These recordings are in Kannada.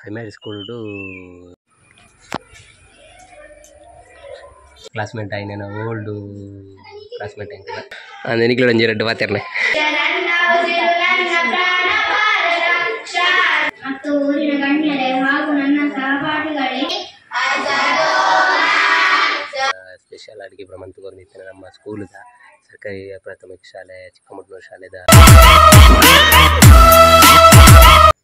ಪ್ರೈಮರಿ ಸ್ಕೂಲ್ಡು ಕ್ಲಾಸ್ಮೇಟ್ ಆಯ್ನ ಓಲ್ಡು ಕ್ಲಾಸ್ಮೇಟ್ ಆಯ್ತು ನೆನಕ್ಲು ಒಂಜಿ ಎರಡು ಮಾತಾಡ್ನೆ ಮತ್ತು ಊರಿನ ಗಣ್ಯರೇ ಹಾಗೂ ನನ್ನ ಸಹಪಾಠಿಗಳೇ ಸ್ಪೆಷಲ್ ಅಡುಗೆ ಪ್ರಮಾಣ ತಗೊಂಡಿದ್ದೇನೆ ನಮ್ಮ ಸ್ಕೂಲ್ದ ಸರ್ಕಾರಿ ಪ್ರಾಥಮಿಕ ಶಾಲೆ ಚಿಕ್ಕಮಗಳೂರು ಶಾಲೆದ.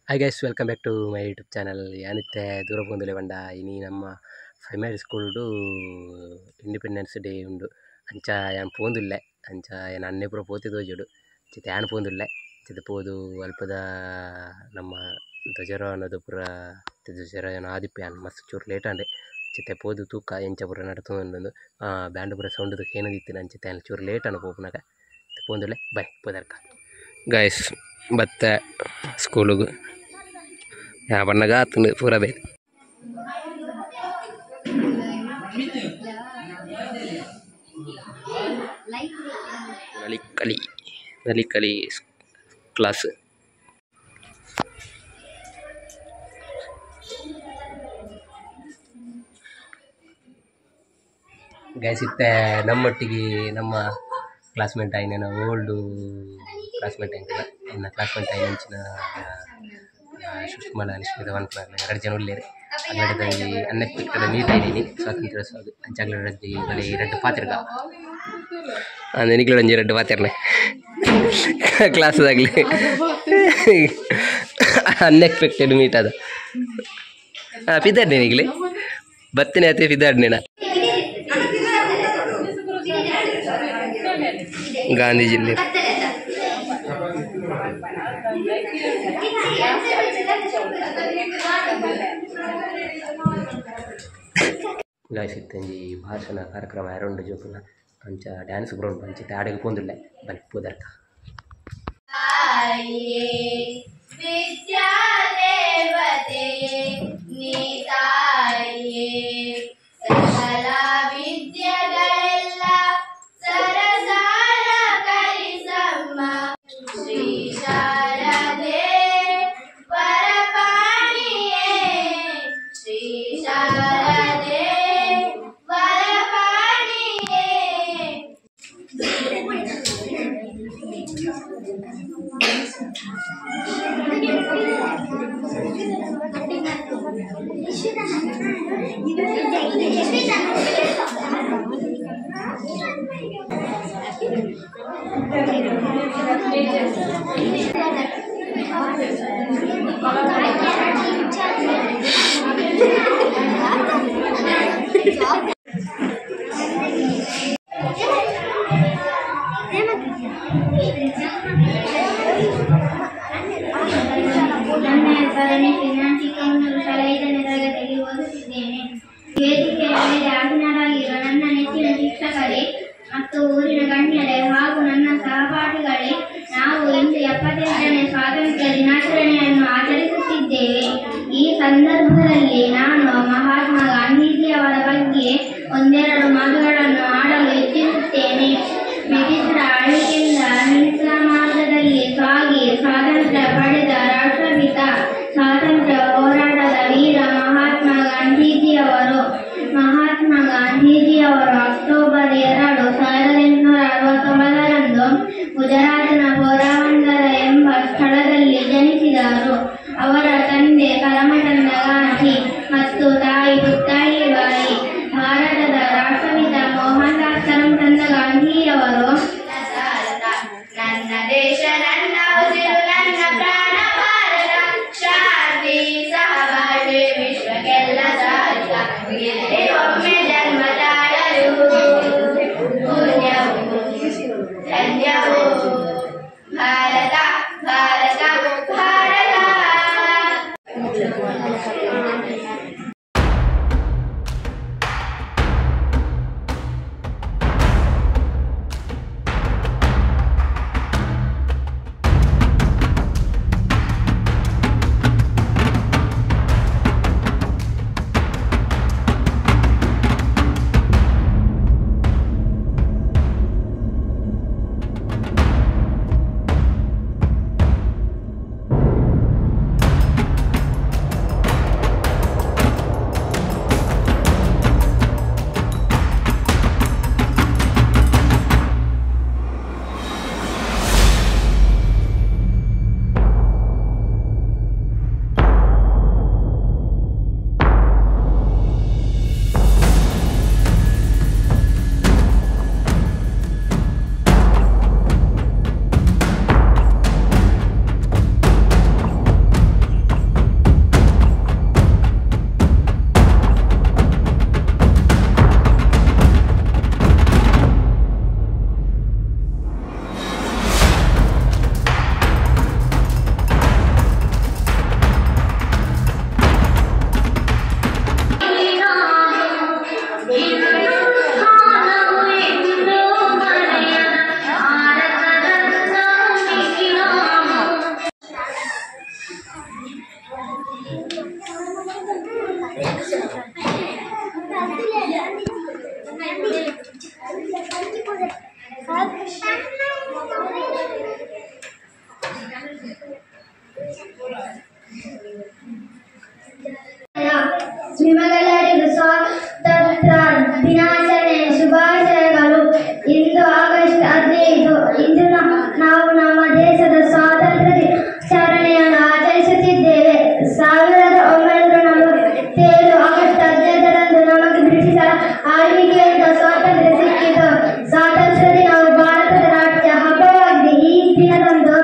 Hi guys, welcome back to my YouTube channel. ಯಾನಿತ್ತೆ ದೂರ ಬಂದುಲೆ ಬಂಡ ಇನಿ ನಮ್ಮ ಪ್ರೈಮರಿ ಸ್ಕೂಲ್ಡು ಇಂಡಿಪೆಂಡೆನ್ಸ್ ಡೇ ಉಂಡು ಅಂಚ ಯಾನ್ ಪೋಂದುಲ್ಲೆ ಅಂಚ ಏನು ಅನ್ನೆ ಪೂರ ಪೋತಿದ್ದು ಜೋಡು ಚಿತ್ತೆ ಯಾನ್ ಪೋಂದುಲ್ಲೆ ಚಿತ್ತೆ ಪೋದು ಅಲ್ಪದ ನಮ್ಮ ಧ್ವಜಾರೋಹಣದ ಪೂರ ಧ್ವಜಾರೋಹಣ ಆದಿಪ್ಪೆ ಅನ್ ಮಸ್ತ್ ಚೂರು ಲೇಟ್ ಅಂಡೆ ಚಿತ್ತೆ ಪೋದು ತೂಕ ಎಂಚ ಪೂರ ನಡ್ತೊಂದು ಬ್ಯಾಂಡ್ ಪೂರ ಸೌಂಡ್ದು ಏನದಿತ್ತು ಅಂಚಿತ್ತೆ ಅಲ್ಲಿ ಚೂರು ಲೇಟ್ ಅನ್ನ ಪೋಪುನಾಗ ಪೋಂದುಲ್ಲೆ ಬೈ ಪೋದರ್ಕ ಗೈಸ್ ಬತ್ತೆ ಸ್ಕೂಲಿಗೆ ಯಾ ಬಣ್ಣಗ ಆತಂದು ಪೂರ ಬೇಕು ನಲಿಕಲಿ ಕ್ಲಾಸ್. ಗೈಸ್ ಇತ್ತೆ ನಮ್ಮೊಟ್ಟಿಗೆ ನಮ್ಮ ಕ್ಲಾಸ್ಮೇಟ್ ಆಯ್ನ ಓಲ್ಡು ಕ್ಲಾಸ್ಮೇಟ್ ಆಯ್ತಲ್ಲ ಇನ್ನು ಕ್ಲಾಸ್ಮೇಟ್ ಆಯ್ನ ಹೆಂಚಿನ ಸುಷ್ಮಲ ನಿಶ್ಮಿತ ವನ್ಕುಮಾರ್ ಎರಡು ಜನ ಉಳ್ಳೇರಿ ಅಗ್ಲಡದಲ್ಲಿ ಅನ್ಎಕ್ಸ್ಪೆಕ್ಟೆಡ್ ಮೀಟ್ ಆಯ್ತೀನಿ ಸ್ವಾತಂತ್ರ್ಯೋತ್ಸವ ಅಂಚಾಗ್ಲಡಲ್ಲಿ ಬರೀ ಎರಡು ಪಾತ್ರಗ ನೆನಕ್ಲು ಒಂಜಿ ಎರಡು ಪಾತ್ರನೆ ಕ್ಲಾಸ್ದಾಗಲಿ ಅನ್ಎಕ್ಸ್ಪೆಕ್ಟೆಡ್ ಮೀಟ್ ಅದು ಪಿದ್ದಾಡ್ನೆ ಈಗಲೇ ಬತ್ತನೆ ಅತ್ತೆ ಪಿದ್ದಾಡ್ನೇನ ಗಾಂಧಿ ಜಿಲ್ಲೆ ಗಾಯಿಸಿತ್ತಂಜಿ ಭಾಷಣ ಕಾರ್ಯಕ್ರಮ ಯಾರುಂಡು ಜೋಪುನ ಅಂಚ ಡ್ಯಾನ್ಸ್ ಗ್ರೌಂಡ್ ಅಂಚಿತ್ತೆ ಆಡೆಗೆ ಪೋಂದುಲ್ಲೆ ಬನ್ನಿ ಪೋದರ್ಕ. ನನ್ನ ನೆಚ್ಚಿನ ಶಿಕ್ಷಕರೇ ಮತ್ತು ಊರಿನ ಗಣ್ಯರೇ ಹಾಗೂ ನನ್ನ ಸಹಪಾಠಿಗಳೇ, ನಾವು ಇಂದು 78ನೇ ಸ್ವಾತಂತ್ರ್ಯ ದಿನಾಚರಣೆಯನ್ನು ಆಚರಿಸುತ್ತಿದ್ದೇವೆ. ಈ ಸಂದರ್ಭದಲ್ಲಿ ನಾನು ಮಹಾತ್ಮ ಗಾಂಧೀಜಿಯವರ ಬಗ್ಗೆ ಒಂದೆರಡು ಮಾತುಗಳನ್ನು ಆಡಲು ಇಚ್ಛಿಸುತ್ತೇನೆ. ಬ್ರಿಟಿಷರ ಆಳ್ವಿಕೆಯಿಂದ ಅಹಿಂಸಾ ಮಾರ್ಗದಲ್ಲಿ ಸಾಗಿ ಸ್ವಾತಂತ್ರ್ಯ ಪಡೆದ ರಾಷ್ಟ್ರಪಿತ, ಸ್ವಾತಂತ್ರ್ಯ ಹೋರಾಟದ ವೀರ ಮಹಾತ್ಮ ಗಾಂಧೀಜಿಯವರು ಅಕ್ಟೋಬರ್ 2, 1869ರಂದು ಗುಜರಾತ್ನ ಪೋರಬಂದರ ಎಂಬ ಸ್ಥಳದಲ್ಲಿ ಜನಿಸಿದರು. ಅವರ ತಂದೆ ಕರಮಚಂದ್ರ ಗಾಂಧಿ ಮತ್ತು ನಿಮಗೆಲ್ಲರಿಗೂ ಸ್ವಾತಂತ್ರ್ಯ ದಿನಾಚರಣೆಯ ಶುಭಾಶಯಗಳು. ಇಂದು ಆಗಸ್ಟ್ 15. ಇಂದು ನಾವು ನಮ್ಮ ದೇಶದ ಸ್ವಾತಂತ್ರ್ಯ ದಿನಾಚರಣೆಯನ್ನು ಆಚರಿಸುತ್ತಿದ್ದೇವೆ. 1947 ಆಗಸ್ಟ್ 15ರಂದು ನಮಗೆ ಬ್ರಿಟಿಷರ ಆಳ್ವಿಕೆಯಿಂದ ಸ್ವಾತಂತ್ರ್ಯ ಸಿಕ್ಕಿತು. ಸ್ವಾತಂತ್ರ್ಯ ದಿನವು ಭಾರತದ ರಾಜ್ಯ ಹಬ್ಬವಾಗಿದೆ. ಈ ದಿನದಂದು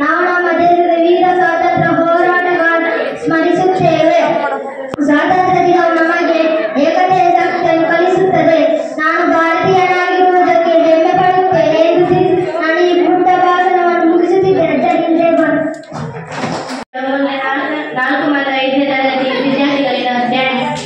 ನಾವು ನಮ್ಮ ದೇಶದ ವೀರ ಸ್ವಾತಂತ್ರ್ಯ ಹೋರಾಟಗಾರರನ್ನು ಸ್ಮರಿಸುತ್ತೇವೆ. ಸ್ವಾತಂತ್ರ್ಯ ದಿನವು ನಮಗೆ ಏಕತೆಯ ಶಕ್ತಿಯನ್ನು ಕಲಿಸುತ್ತದೆ. ನಾನು ಭಾರತೀಯನಾಗಿರುವುದಕ್ಕೆ ಹೆಮ್ಮೆ ಪಡುತ್ತೇನೆ ಎಂದು ನಾನು ಈ ಪುಟ್ಟ ಭಾಷಣವನ್ನು ಮುಗಿಸುತ್ತಿದ್ದೇನೆ. ಜೈ ಹಿಂದ್, ಜೈ ಭಾರತ್. 4 ಮತ್ತು 5ನೇ ತರಗತಿ ವಿದ್ಯಾರ್ಥಿಗಳಿಂದ ಡ್ಯಾನ್ಸ್.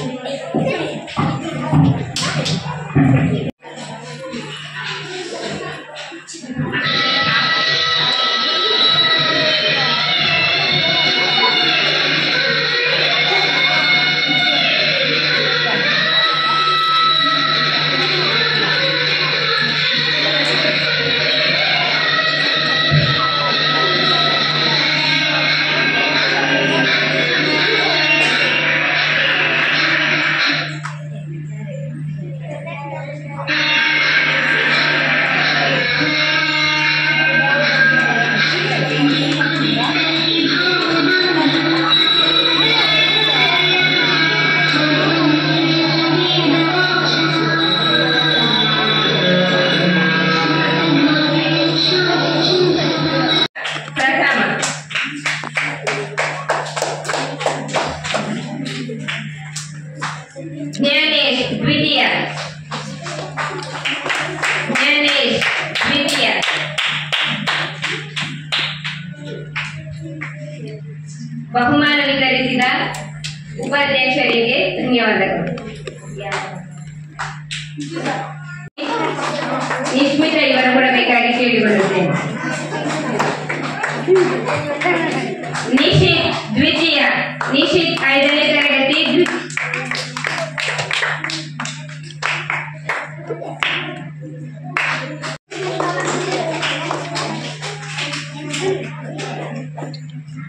ಜ್ಞಾನೇಶ್ ದ್ವಿತೀಯ. ಬಹುಮಾನ ವಿತರಿಸಿದ ಉಪಾಧ್ಯಕ್ಷರಿಗೆ ಧನ್ಯವಾದಗಳು. ನಿಶ್ಮಿತ ಇವರು ಕೊಡಬೇಕಾಗಿ ಕೇಳಿಕೊಳ್ಳುತ್ತೇನೆ. ನಿಶಿತ್ ದ್ವಿತೀಯ. ನಿಶಿತ್ 5ನೇ ತರಗತಿ.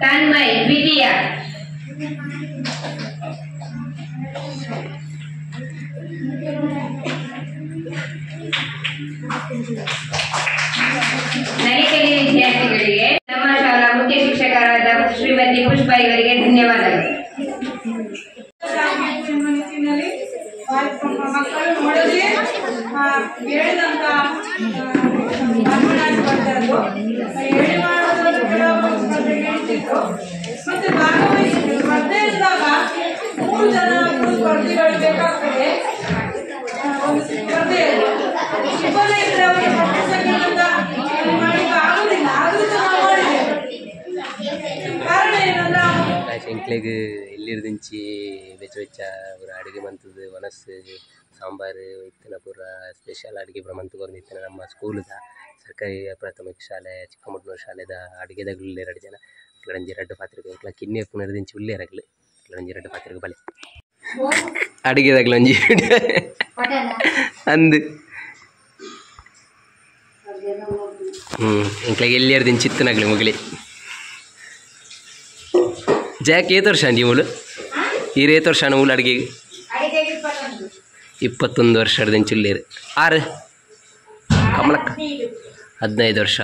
ತನ್ಮಯ್ ದ್ವಿತೀಯ. ನಲಿಕಲಿ ವಿದ್ಯಾರ್ಥಿಗಳಿಗೆ ನಮ್ಮ ಶಾಲಾ ಮುಖ್ಯ ಶಿಕ್ಷಕರಾದ ಶ್ರೀಮತಿ ಪುಷ್ಪ ಇವರಿಗೆ ಧನ್ಯವಾದಗಳು. ಮಕ್ಕಳು ನೋಡದೆ ಹೇಳಿದಂತ ಹೇಳಿ ಮಾಡೋದ್ರಲ್ಲಿ ಕೂಡ ಹೇಳ್ತಿದ್ರು. ಮತ್ತೆ ಭಾಗವಹಿಸಿದ್ರು. ಸ್ಪರ್ಧೆ ಇದ್ದಾಗ 3 ಜನ ಸ್ಪರ್ಧಿಗಳು ಬೇಕಾಗ್ತದೆ. ಒಂದು ಸ್ಪರ್ಧೆ ಇಬ್ಬರೇ ಇದ್ರೆ ಅವರಿಗೆ ಪುಸ್ತಕಗಳಿಂದ ಮಾಡಲಿಕ್ಕೆ ಆಗುದಿಲ್ಲ. ಆದ್ರೂ ನಾವು ಮಾಡಿದ್ದೇವೆ. ಕಾರಣ ಏನಂದ್ರೆ ಎಂಕ್ಲೆಗ್ ಎಲ್ಲಿರ್ದಿಂಚಿ ಬೆಚ್ಚ ಬೆಚ್ಚ ಪೂರ ಅಡುಗೆ ಮಂತದ್ದು ವನಸ್ಸು ಸಾಂಬಾರು ಇತ್ತಿನ ಪೂರ ಸ್ಪೆಷಲ್ ಅಡುಗೆ ಪೂರ ಮಂತುಕೊಂಡು ಇತ್ತಿನ ನಮ್ಮ ಸ್ಕೂಲ್ದ ಸರ್ಕಾರಿ ಪ್ರಾಥಮಿಕ ಶಾಲೆ ಚಿಕ್ಕಮಗಳೂರು ಶಾಲೆದ ಅಡುಗೆದಾಗಲು 2 ಜನ ಇಲ್ಲಂಜಿ 2 ಪಾತ್ರೆಗೆ ಇಟ್ಲ ಕಿನ್ನೆ ಪುನರ್ದಿಂಚಿ ಉಳ್ಳೇರಾಗಲಿ ಇಲ್ಲಂಜಿ 2 ಪಾತ್ರೆಗೆ ಬಲೆ ಅಡುಗೆದಾಗಲು ಒಂಜಿ ಅಂದು ಇಂಕ್ಲೆಗೆ ಎಲ್ಲಿರ್ದಿಂಚಿ ಚಿತ್ತನಾಗಲಿ ಮುಗಲಿ ಜಾಕ್ ಏತ್ ವರ್ಷ ಅಂಡಿ ಮೂಲು ಏತ್ ವರ್ಷ ಮೂಲು ಅಡುಗೆಗೆ 21 ವರ್ಷ ಹಿಡ್ದಿಂಚುಳ್ಳೇರು 6 ಕಮಲಕ್ಕ 15 ವರ್ಷ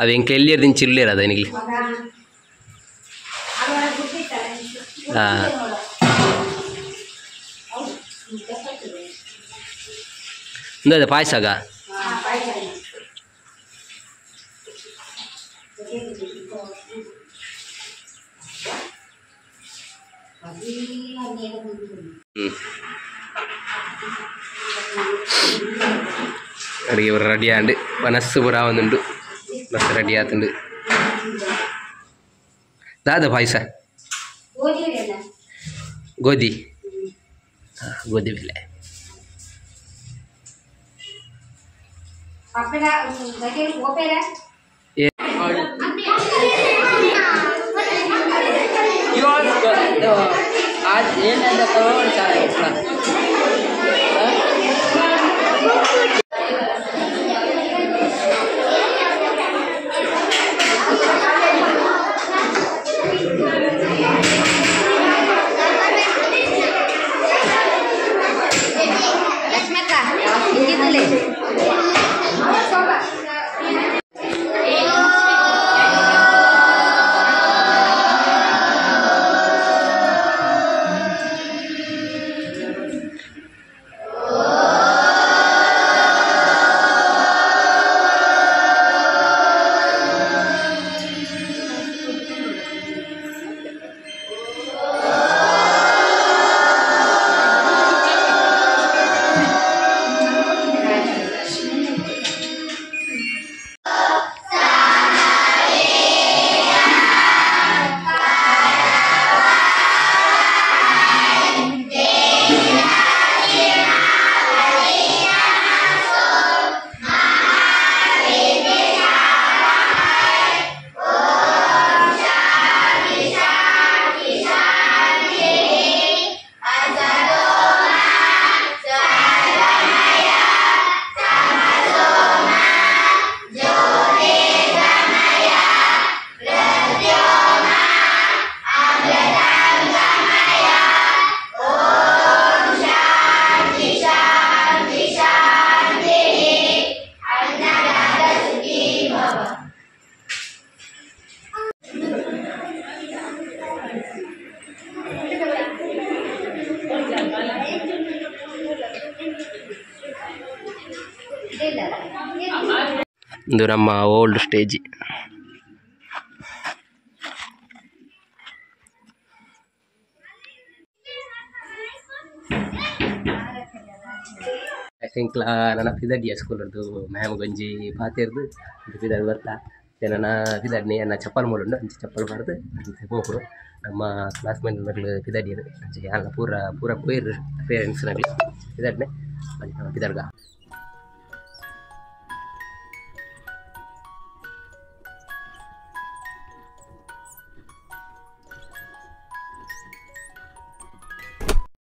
ಅವು ಎಂಕ್ಲೆ ಎಲ್ಲಿ ಹಿಡ್ದಿಂಚುಳ್ಳೇರು ಅದು ನಿಗಲಿ ಹಾಂ ಒಂದು ಪಾಯಸಾಗ ಅಡುಗೆ ಪೂರ ರೆಡಿ ಆಂಡ್ ಮನಸ್ಸು ಪೂರ ಒಂದುಂಡು ಮಸ್ತ್ ರೆಡಿ ಆತುಂಡು ದಾದ ಪಾಯಸ ಗೋಧಿ ಗೋಧಿ ಬೆಲೆ ಏನಂತ ತಗೊಂಡು ಸರ್ ಇದು ನಮ್ಮ ಓಲ್ಡ್ ಸ್ಟೇಜ್. ಐ ನನ್ನ ಪಿದಡ್ಡಿ ಸ್ಕೂಲದ್ದು ಮ್ಯಾಮ್ ಗಂಜಿ ಪಾತಿರ್ದು ಪಿದಡ್ ಬರ್ತಾ ನನ್ನ ಪಿದಡ್ನಿ ನನ್ನ ಚಪ್ಪಲ್ ಮೂಡುಂಡು ಅಂಚೆ ಚಪ್ಪಲ್ ಮಾಡ್ದು ಅಂಚೆ ಹೋಗ್ರು ನಮ್ಮ ಕ್ಲಾಸ್ಮೇಟ್ ನಗ್ಲು ಪಿದಡ್ಡಿ ಅಂಚೆ ಎಲ್ಲ ಪೂರ ಪೂರ ಪೇರೆಂಟ್ಸ್ ನಗ್ಲು ಪಿದಡ್ನೆ ಪಿದಡ್ಗ